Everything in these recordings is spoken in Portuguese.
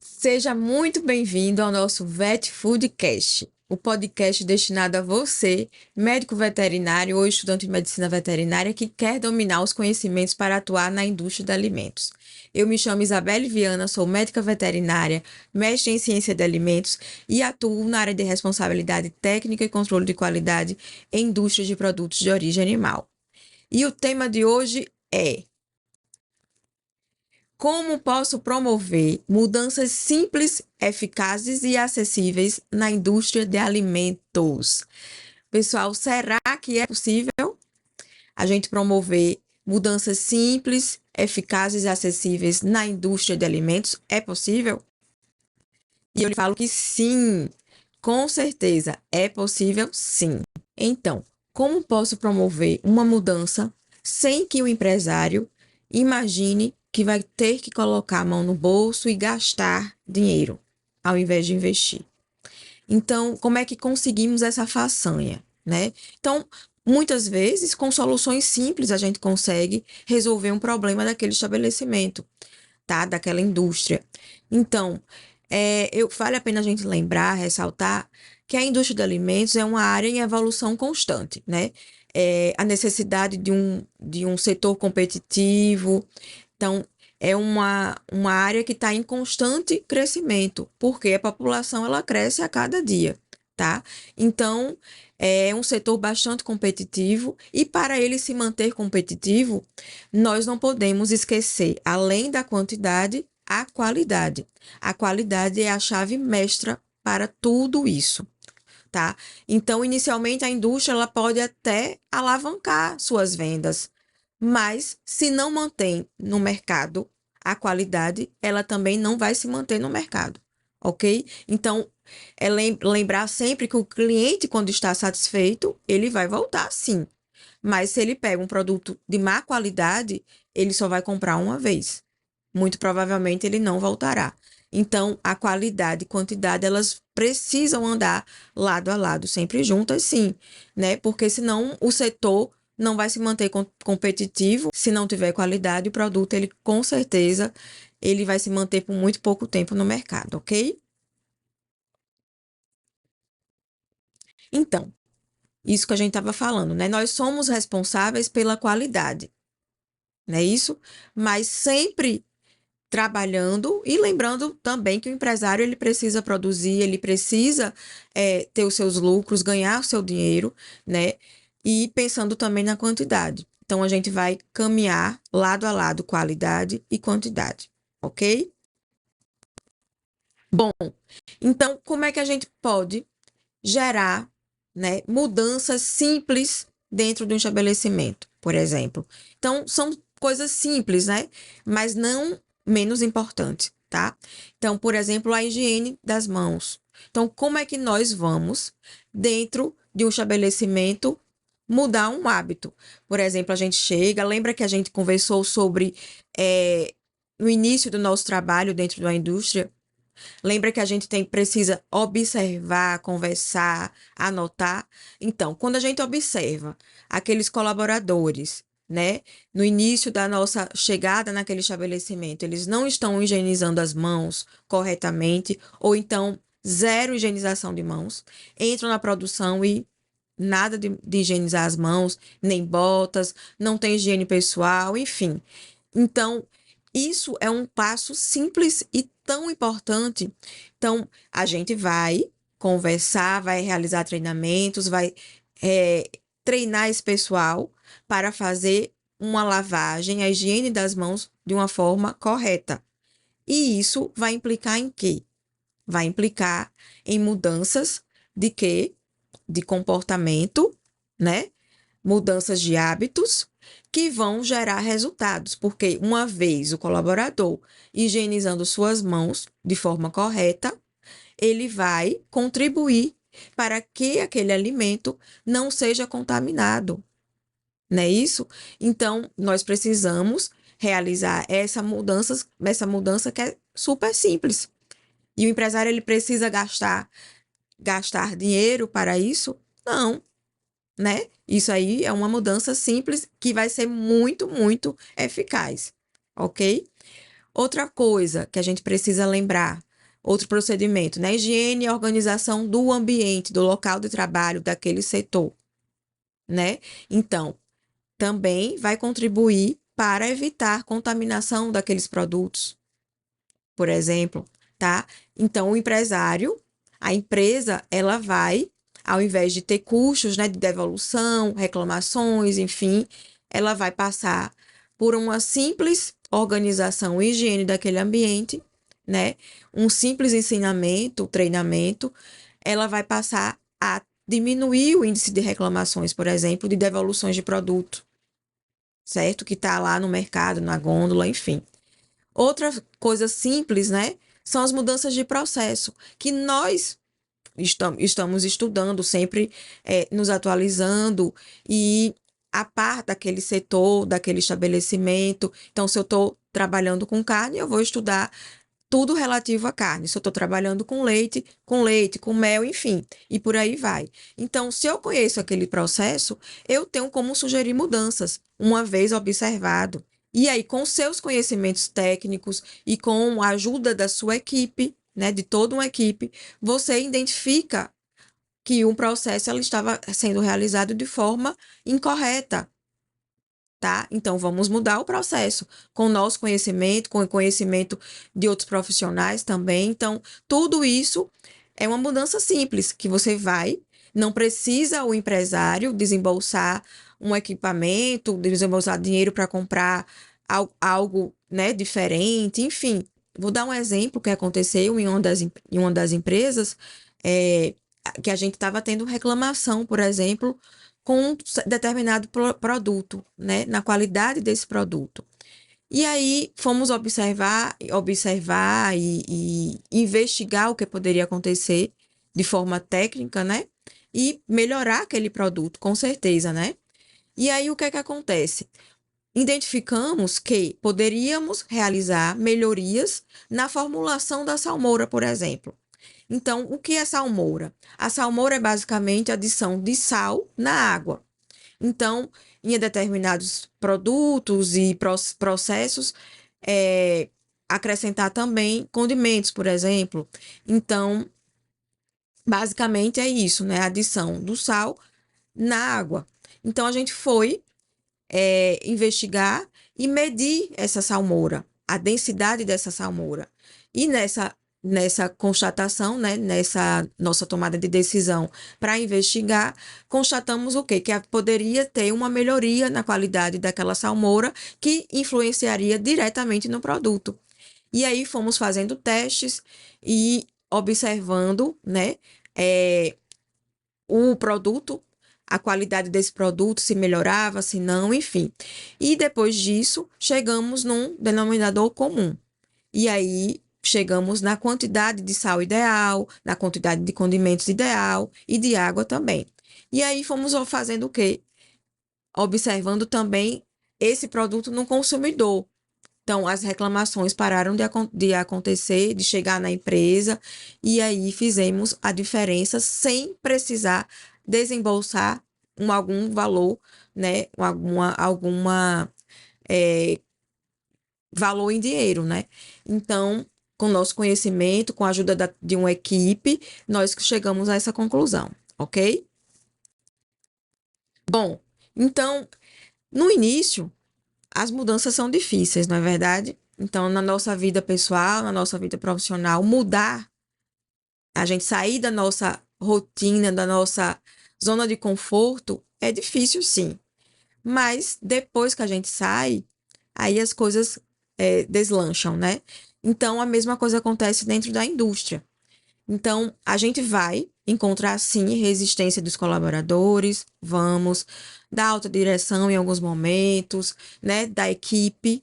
Seja muito bem-vindo ao nosso Vet Foodcast, o podcast destinado a você, médico veterinário ou estudante de medicina veterinária que quer dominar os conhecimentos para atuar na indústria de alimentos. Eu me chamo Isabelle Viana, sou médica veterinária, mestre em ciência de alimentos e atuo na área de responsabilidade técnica e controle de qualidade em indústria de produtos de origem animal. E o tema de hoje é: como posso promover mudanças simples, eficazes e acessíveis na indústria de alimentos? Pessoal, será que é possível a gente promover mudanças simples, eficazes e acessíveis na indústria de alimentos? É possível? E eu lhe falo que sim, com certeza é possível, sim. Então, como posso promover uma mudança sem que o empresário imagine que vai ter que colocar a mão no bolso e gastar dinheiro, ao invés de investir? Então, como é que conseguimos essa façanha, né? Então, muitas vezes, com soluções simples, a gente consegue resolver um problema daquele estabelecimento, tá? Daquela indústria. Então, vale a pena a gente lembrar, ressaltar que a indústria de alimentos é uma área em evolução constante, né? A necessidade de um setor competitivo. Então, é uma área que está em constante crescimento, porque a população ela cresce a cada dia, tá? Então, é um setor bastante competitivo e para ele se manter competitivo, nós não podemos esquecer, além da quantidade, a qualidade. A qualidade é a chave mestra para tudo isso, tá? Então, inicialmente, a indústria ela pode até alavancar suas vendas, mas se não mantém no mercado a qualidade, ela também não vai se manter no mercado, ok? Então, é lembrar sempre que o cliente, quando está satisfeito, ele vai voltar sim. Mas se ele pega um produto de má qualidade, ele só vai comprar uma vez. Muito provavelmente ele não voltará. Então, a qualidade e quantidade, elas precisam andar lado a lado, sempre juntas, sim, né? Porque senão o setor não vai se manter competitivo. Se não tiver qualidade, o produto, ele com certeza, ele vai se manter por muito pouco tempo no mercado, ok? Então, isso que a gente estava falando, né? Nós somos responsáveis pela qualidade, não é isso? Mas sempre trabalhando e lembrando também que o empresário ele precisa produzir, ele precisa ter os seus lucros, ganhar o seu dinheiro, né? E pensando também na quantidade. Então a gente vai caminhar lado a lado qualidade e quantidade, ok? Bom, então como é que a gente pode gerar, né, mudanças simples dentro de um estabelecimento, por exemplo? Então são coisas simples, né? Mas não menos importantes, tá? Então, por exemplo, a higiene das mãos. Então, como é que nós vamos, dentro de um estabelecimento, mudar um hábito? Por exemplo, a gente chega, lembra que a gente conversou sobre no início do nosso trabalho dentro da indústria? Lembra que a gente precisa observar, conversar, anotar? Então, quando a gente observa aqueles colaboradores, né, no início da nossa chegada naquele estabelecimento, eles não estão higienizando as mãos corretamente, ou então zero higienização de mãos, entram na produção e nada de higienizar as mãos, nem botas, não tem higiene pessoal, enfim. Então, isso é um passo simples e tão importante. Então, a gente vai conversar, vai realizar treinamentos, vai é, treinar esse pessoal para fazer uma lavagem, a higiene das mãos de uma forma correta. E isso vai implicar em quê? Vai implicar em mudanças de quê? De comportamento, né? Mudanças de hábitos que vão gerar resultados, porque uma vez o colaborador higienizando suas mãos de forma correta, ele vai contribuir para que aquele alimento não seja contaminado, não é isso? Então, nós precisamos realizar essa mudança que é super simples. E o empresário ele precisa gastar dinheiro para isso? Não, né? Isso aí é uma mudança simples que vai ser muito, muito eficaz, ok? Outra coisa que a gente precisa lembrar, Outro procedimento, né? Higiene e organização do ambiente, do local de trabalho daquele setor, né? Então, também vai contribuir para evitar contaminação daqueles produtos, por exemplo, tá? Então, o empresário, a empresa, ela vai, ao invés de ter custos, né, de devolução, reclamações, enfim, ela vai passar por uma simples organização e higiene daquele ambiente, né? Um simples ensinamento, treinamento, ela vai passar a diminuir o índice de reclamações, por exemplo, de devoluções de produto, certo? Que está lá no mercado, na gôndola, enfim. Outra coisa simples, né? São as mudanças de processo, que nós estamos estudando, sempre nos atualizando e a par daquele setor, daquele estabelecimento. Então, se eu estou trabalhando com carne, eu vou estudar tudo relativo à carne. Se eu estou trabalhando com leite, com mel, enfim, e por aí vai. Então, se eu conheço aquele processo, eu tenho como sugerir mudanças, uma vez observado. E aí, com seus conhecimentos técnicos e com a ajuda da sua equipe, né, de toda uma equipe, você identifica que um processo ela estava sendo realizado de forma incorreta, tá? Então, vamos mudar o processo com o nosso conhecimento, com o conhecimento de outros profissionais também. Então, tudo isso é uma mudança simples que você vai, não precisa o empresário desembolsar um equipamento, desembolsar dinheiro para comprar algo, né, diferente, enfim. Vou dar um exemplo que aconteceu em uma das empresas, é, que a gente estava tendo reclamação, por exemplo, com um determinado produto, né, na qualidade desse produto. E aí fomos observar e investigar o que poderia acontecer de forma técnica, né? E melhorar aquele produto, com certeza, né? E aí o que é que acontece? Identificamos que poderíamos realizar melhorias na formulação da salmoura, por exemplo. Então, o que é salmoura? A salmoura é basicamente a adição de sal na água. Então, em determinados produtos e processos, é, acrescentar também condimentos, por exemplo. Então, basicamente é isso, né? A adição do sal na água. Então, a gente foi investigar e medir essa salmoura, a densidade dessa salmoura. E nessa constatação, né, nessa nossa tomada de decisão para investigar, constatamos o quê? Que poderia ter uma melhoria na qualidade daquela salmoura que influenciaria diretamente no produto. E aí fomos fazendo testes e observando, né, o produto, a qualidade desse produto, se melhorava, se não, enfim. E depois disso, chegamos num denominador comum. E aí chegamos na quantidade de sal ideal, na quantidade de condimentos ideal e de água também. E aí fomos fazendo o quê? Observando também esse produto no consumidor. Então, as reclamações pararam de acontecer, de chegar na empresa, e aí fizemos a diferença sem precisar desembolsar algum valor, né? Alguma valor em dinheiro, né? Então, com nosso conhecimento, com a ajuda de uma equipe, nós chegamos a essa conclusão, ok? Bom, então, no início, as mudanças são difíceis, não é verdade? Então, na nossa vida pessoal, na nossa vida profissional, mudar, a gente sair da nossa rotina, da nossa zona de conforto, é difícil, sim. Mas depois que a gente sai, aí as coisas deslancham, né? Então, a mesma coisa acontece dentro da indústria. Então, a gente vai encontrar, sim, resistência dos colaboradores, vamos, da alta direção em alguns momentos, né, da equipe,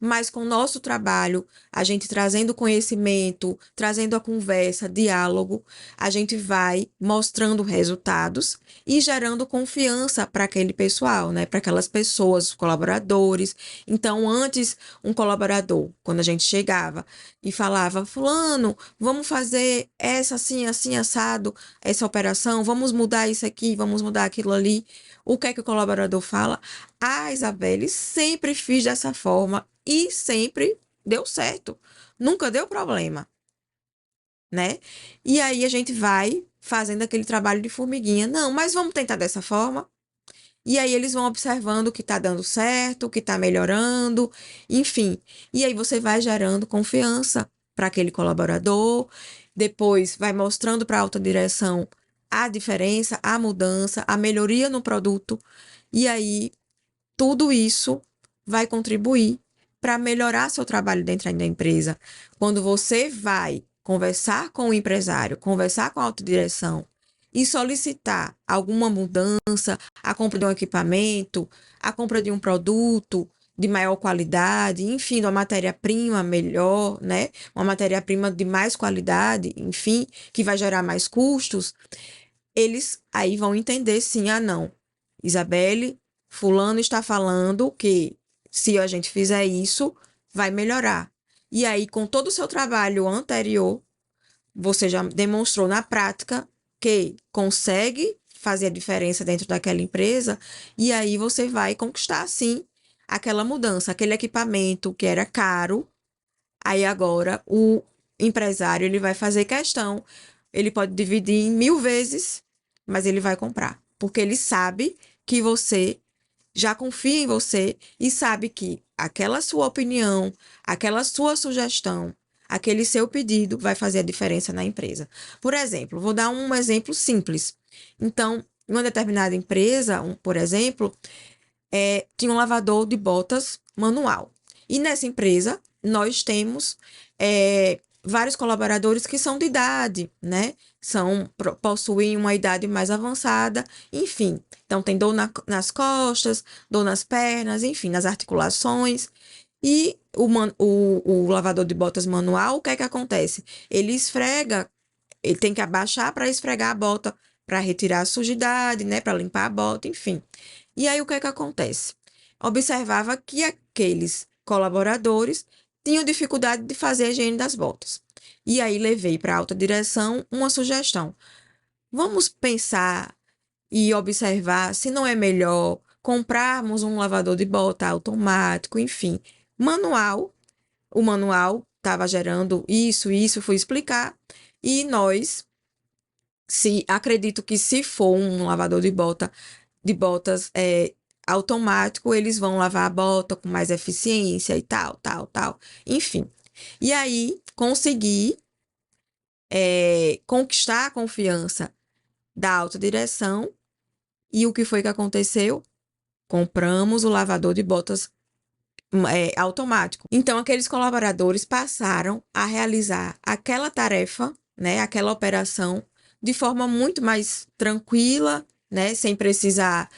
mas com o nosso trabalho, a gente trazendo conhecimento, trazendo a conversa, diálogo, a gente vai mostrando resultados e gerando confiança para aquele pessoal, né? Para aquelas pessoas, os colaboradores. Então, antes, um colaborador, quando a gente chegava e falava, fulano, vamos fazer essa assim, assim, assado, essa operação, vamos mudar isso aqui, vamos mudar aquilo ali. O que é que o colaborador fala? Ah, Isabelle, sempre fiz dessa forma e sempre deu certo. Nunca deu problema. né? E aí a gente vai fazendo aquele trabalho de formiguinha. Não, mas vamos tentar dessa forma. E aí eles vão observando o que está dando certo, o que está melhorando, enfim. E aí você vai gerando confiança para aquele colaborador, depois vai mostrando para a alta direção a diferença, a mudança, a melhoria no produto, e aí tudo isso vai contribuir para melhorar seu trabalho dentro da empresa. Quando você vai conversar com o empresário, conversar com a autodireção e solicitar alguma mudança, a compra de um equipamento, a compra de um produto de maior qualidade, enfim, de uma matéria-prima melhor, né? Uma matéria-prima de mais qualidade, enfim, que vai gerar mais custos, eles aí vão entender sim, ah, não. Isabelle, fulano está falando que se a gente fizer isso, vai melhorar. E aí, com todo o seu trabalho anterior, você já demonstrou na prática que consegue fazer a diferença dentro daquela empresa, e aí você vai conquistar, sim, aquela mudança, aquele equipamento que era caro. Aí agora o empresário ele vai fazer questão, ele pode dividir em 1000 vezes, mas ele vai comprar, porque ele sabe que você já confia em você e sabe que aquela sua opinião, aquela sua sugestão, aquele seu pedido vai fazer a diferença na empresa. Por exemplo, vou dar um exemplo simples. Então, em uma determinada empresa, por exemplo, tinha um lavador de botas manual. E nessa empresa, nós temos vários colaboradores que são de idade, né? Possuem uma idade mais avançada, enfim. Então, tem dor nas costas, dor nas pernas, enfim, nas articulações. E o lavador de botas manual, o que é que acontece? Ele esfrega, ele tem que abaixar para esfregar a bota, para retirar a sujidade, né? Para limpar a bota, enfim. E aí o que é que acontece? Observava que aqueles colaboradores tinham dificuldade de fazer a higiene das botas. E aí levei para a alta direção uma sugestão. Vamos pensar e observar se não é melhor comprarmos um lavador de bota automático, enfim, manual. O manual estava gerando isso, fui explicar. E nós, se acredito que se for um lavador de botas automático, eles vão lavar a bota com mais eficiência e tal, tal, tal. Enfim. E aí, consegui conquistar a confiança da alta direção. E o que foi que aconteceu? Compramos o lavador de botas automático. Então, aqueles colaboradores passaram a realizar aquela tarefa, né, aquela operação, de forma muito mais tranquila, né, sem precisar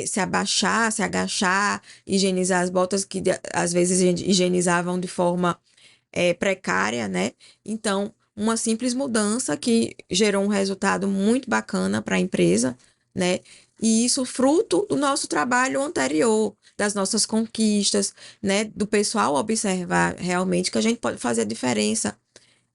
se abaixar, se agachar, higienizar as botas que às vezes higienizavam de forma precária, né? Então, uma simples mudança que gerou um resultado muito bacana para a empresa, né? E isso fruto do nosso trabalho anterior, das nossas conquistas, né? Do pessoal observar realmente que a gente pode fazer a diferença,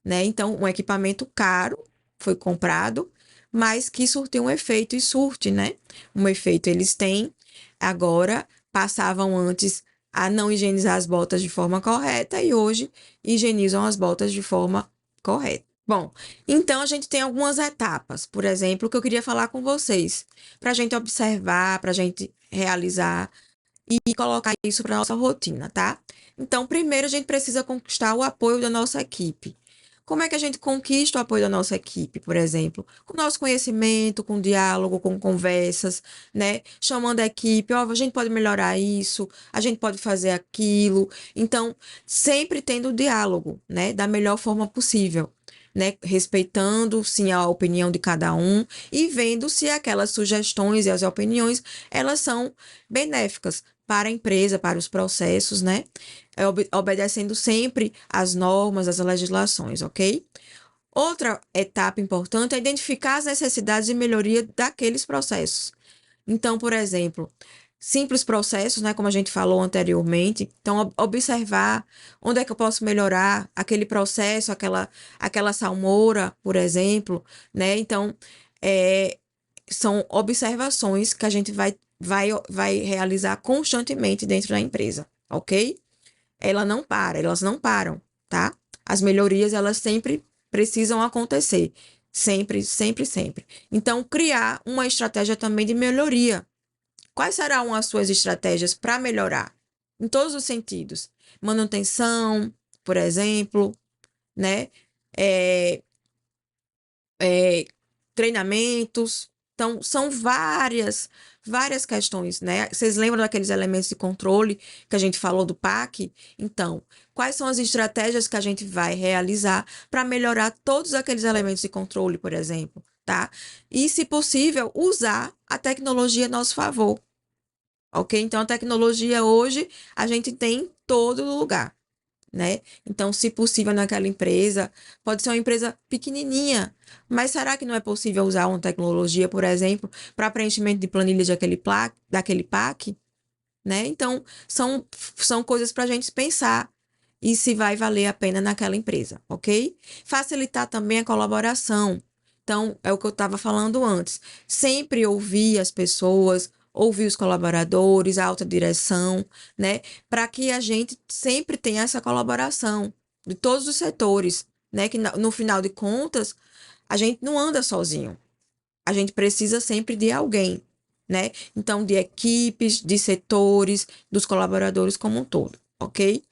né? Então, um equipamento caro foi comprado, mas que surtiu um efeito e surte, né? Um efeito eles têm agora, passavam antes a não higienizar as botas de forma correta e hoje higienizam as botas de forma correta. Bom, então a gente tem algumas etapas, por exemplo, que eu queria falar com vocês, para a gente observar, para a gente realizar e colocar isso para nossa rotina, tá? Então, primeiro a gente precisa conquistar o apoio da nossa equipe. Como é que a gente conquista o apoio da nossa equipe, por exemplo? Com nosso conhecimento, com diálogo, com conversas, né? Chamando a equipe, ó, a gente pode melhorar isso, a gente pode fazer aquilo. Então, sempre tendo diálogo, né? Da melhor forma possível, né? Respeitando, sim, a opinião de cada um e vendo se aquelas sugestões e as opiniões, elas são benéficas para a empresa, para os processos, né? Obedecendo sempre às normas, às legislações, ok? Outra etapa importante é identificar as necessidades de melhoria daqueles processos. Então, por exemplo, simples processos, né, como a gente falou anteriormente. Então, observar onde é que eu posso melhorar aquele processo, aquela salmoura, por exemplo, né? Então, são observações que a gente vai realizar constantemente dentro da empresa, ok? Elas não param, tá? As melhorias, elas sempre precisam acontecer. Sempre, sempre, sempre. Então, criar uma estratégia também de melhoria. Quais serão as suas estratégias para melhorar? Em todos os sentidos. Manutenção, por exemplo, né? É, é, treinamentos. Então, são várias questões, né? Vocês lembram daqueles elementos de controle que a gente falou do PAC? Então, quais são as estratégias que a gente vai realizar para melhorar todos aqueles elementos de controle, por exemplo, tá? E, se possível, usar a tecnologia a nosso favor, ok? Então, a tecnologia hoje a gente tem em todo lugar, né? Então, se possível, naquela empresa, pode ser uma empresa pequenininha, mas será que não é possível usar uma tecnologia, por exemplo, para preenchimento de planilha daquele PAC, né? Então, são coisas para a gente pensar e se vai valer a pena naquela empresa, ok? Facilitar também a colaboração. Então, é o que eu estava falando antes. Sempre ouvir as pessoas, ouvir os colaboradores, a alta direção, né? Para que a gente sempre tenha essa colaboração de todos os setores, né? Que no final de contas, a gente não anda sozinho. A gente precisa sempre de alguém, né? Então, de equipes, de setores, dos colaboradores como um todo, ok?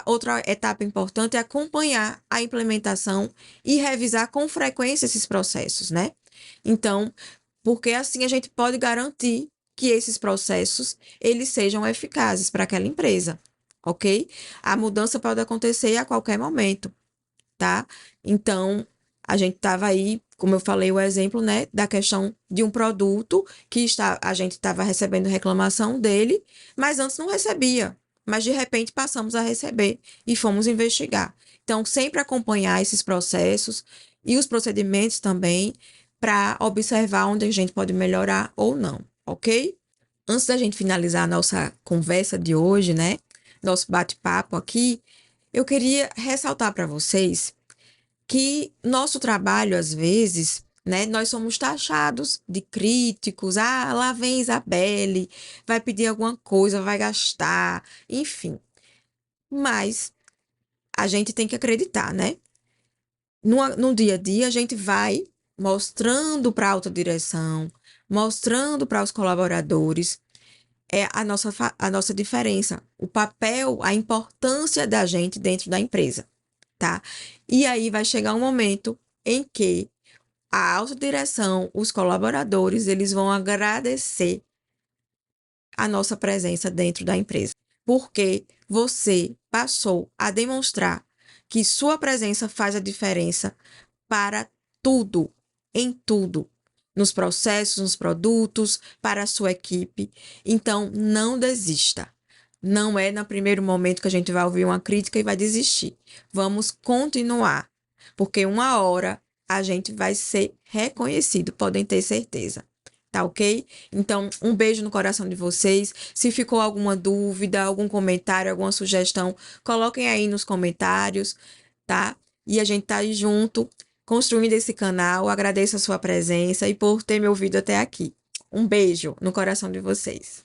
Outra etapa importante é acompanhar a implementação e revisar com frequência esses processos, né? Então, porque assim a gente pode garantir que esses processos eles sejam eficazes para aquela empresa, ok? A mudança pode acontecer a qualquer momento, tá? Então, a gente estava aí, como eu falei, o exemplo, né, da questão de um produto que a gente estava recebendo reclamação dele, mas antes não recebia. Mas de repente passamos a receber e fomos investigar. Então, sempre acompanhar esses processos e os procedimentos também para observar onde a gente pode melhorar ou não, ok? Antes da gente finalizar a nossa conversa de hoje, né? Nosso bate-papo aqui, eu queria ressaltar para vocês que nosso trabalho, às vezes, né, nós somos taxados de críticos. Ah, lá vem Isabelle, vai pedir alguma coisa, vai gastar, enfim. Mas a gente tem que acreditar, né? No dia a dia, a gente vai mostrando para a alta direção, mostrando para os colaboradores a nossa diferença, o papel, a importância da gente dentro da empresa, tá? E aí vai chegar um momento em que a alta direção, os colaboradores, eles vão agradecer a nossa presença dentro da empresa, porque você passou a demonstrar que sua presença faz a diferença para tudo, em tudo, nos processos, nos produtos, para a sua equipe. Então, não desista. Não é no primeiro momento que a gente vai ouvir uma crítica e vai desistir. Vamos continuar, porque uma hora a gente vai ser reconhecido, podem ter certeza. Tá ok? Então, um beijo no coração de vocês. Se ficou alguma dúvida, algum comentário, alguma sugestão, coloquem aí nos comentários, tá? E a gente tá aí junto, construindo esse canal. Agradeço a sua presença e por ter me ouvido até aqui. Um beijo no coração de vocês.